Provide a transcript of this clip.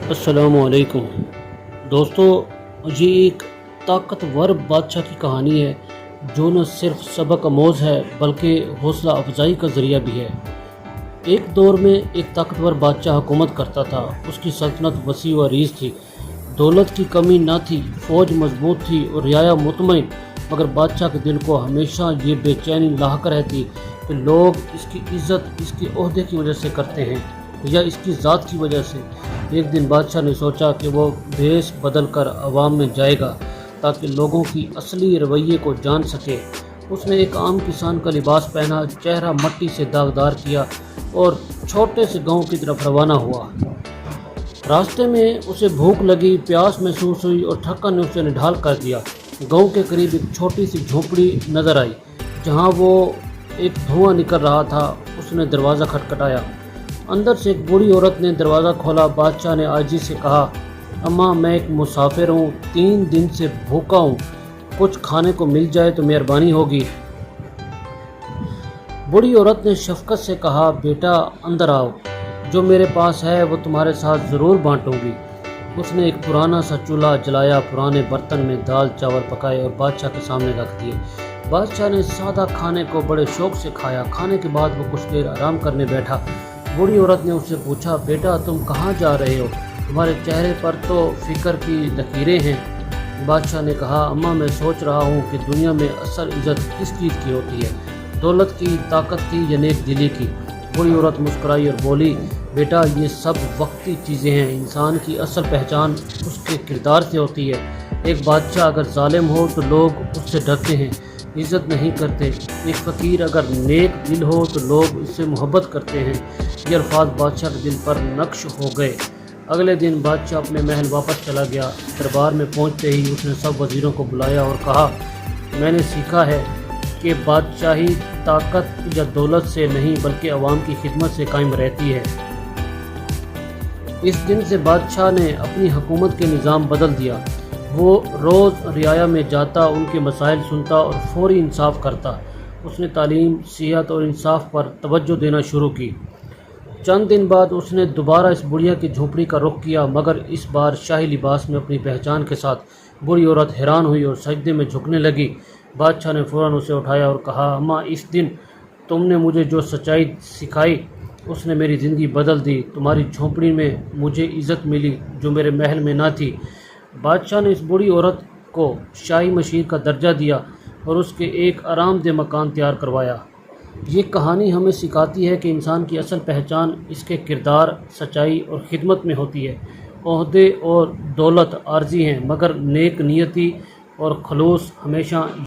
السلام علیکم دوستو، یہ ایک طاقتور بادشاہ کی کہانی ہے جو نہ صرف سبق آموز ہے بلکہ حوصلہ افزائی کا ذریعہ بھی ہے۔ ایک دور میں ایک طاقتور بادشاہ حکومت کرتا تھا۔ اس کی سلطنت وسیع و عریض تھی، دولت کی کمی نہ تھی، فوج مضبوط تھی اور رعایا مطمئن، مگر بادشاہ کے دل کو ہمیشہ یہ بے چینی لاحق رہتی کہ لوگ اس کی عزت اس کے عہدے کی وجہ سے کرتے ہیں یا اس کی ذات کی وجہ سے۔ ایک دن بادشاہ نے سوچا کہ وہ بھیس بدل کر عوام میں جائے گا تاکہ لوگوں کی اصلی رویے کو جان سکے۔ اس نے ایک عام کسان کا لباس پہنا، چہرہ مٹی سے داغدار کیا اور چھوٹے سے گاؤں کی طرف روانہ ہوا۔ راستے میں اسے بھوک لگی، پیاس محسوس ہوئی اور تھکن نے اسے نڈھال کر دیا۔ گاؤں کے قریب ایک چھوٹی سی جھونپڑی نظر آئی جہاں وہ ایک دھواں نکل رہا تھا۔ اس نے دروازہ کھٹکھٹایا۔ اندر سے ایک بوڑھی عورت نے دروازہ کھولا۔ بادشاہ نے عاجزی سے کہا، اماں میں ایک مسافر ہوں، 3 دن سے بھوکا ہوں، کچھ کھانے کو مل جائے تو مہربانی ہوگی۔ بوڑھی عورت نے شفقت سے کہا، بیٹا اندر آؤ، جو میرے پاس ہے وہ تمہارے ساتھ ضرور بانٹوں گی۔ اس نے ایک پرانا سا چولہا جلایا، پرانے برتن میں دال چاول پکائے اور بادشاہ کے سامنے رکھ دیے۔ بادشاہ نے سادہ کھانے کو بڑے شوق سے کھایا۔ کھانے کے بعد وہ کچھ دیر آرام کرنے بیٹھا۔ بوڑھی عورت نے اس سے پوچھا، بیٹا تم کہاں جا رہے ہو؟ تمہارے چہرے پر تو فکر کی لکیریں ہیں۔ بادشاہ نے کہا، اماں میں سوچ رہا ہوں کہ دنیا میں اصل عزت کس چیز کی ہوتی ہے، دولت کی، طاقت کی یا نیک دلی کی؟ بوڑھی عورت مسکرائی اور بولی، بیٹا یہ سب وقتی چیزیں ہیں، انسان کی اصل پہچان اس کے کردار سے ہوتی ہے۔ ایک بادشاہ اگر ظالم ہو تو لوگ اس سے ڈرتے ہیں، عزت نہیں کرتے۔ ایک فقیر اگر نیک دل ہو تو لوگ اس سے محبت کرتے ہیں۔ یہ الفاظ بادشاہ کے دل پر نقش ہو گئے۔ اگلے دن بادشاہ اپنے محل واپس چلا گیا۔ دربار میں پہنچتے ہی اس نے سب وزیروں کو بلایا اور کہا، میں نے سیکھا ہے کہ بادشاہی طاقت یا دولت سے نہیں بلکہ عوام کی خدمت سے قائم رہتی ہے۔ اس دن سے بادشاہ نے اپنی حکومت کے نظام بدل دیا۔ وہ روز رعایا میں جاتا، ان کے مسائل سنتا اور فوری انصاف کرتا۔ اس نے تعلیم، صحت اور انصاف پر توجہ دینا شروع کی۔ چند دن بعد اس نے دوبارہ اس بڑھیا کی جھونپڑی کا رخ کیا، مگر اس بار شاہی لباس میں اپنی پہچان کے ساتھ۔ بوڑھی عورت حیران ہوئی اور سجدے میں جھکنے لگی۔ بادشاہ نے فوراً اسے اٹھایا اور کہا، اماں اس دن تم نے مجھے جو سچائی سکھائی اس نے میری زندگی بدل دی۔ تمہاری جھونپڑی میں مجھے عزت ملی جو میرے محل میں نہ تھی۔ بادشاہ نے اس بوڑھی عورت کو شاہی مشیر کا درجہ دیا اور اس کے ایک آرام دہ مکان تیار کروایا۔ یہ کہانی ہمیں سکھاتی ہے کہ انسان کی اصل پہچان اس کے کردار، سچائی اور خدمت میں ہوتی ہے۔ عہدے اور دولت عارضی ہیں، مگر نیک نیتی اور خلوص ہمیشہ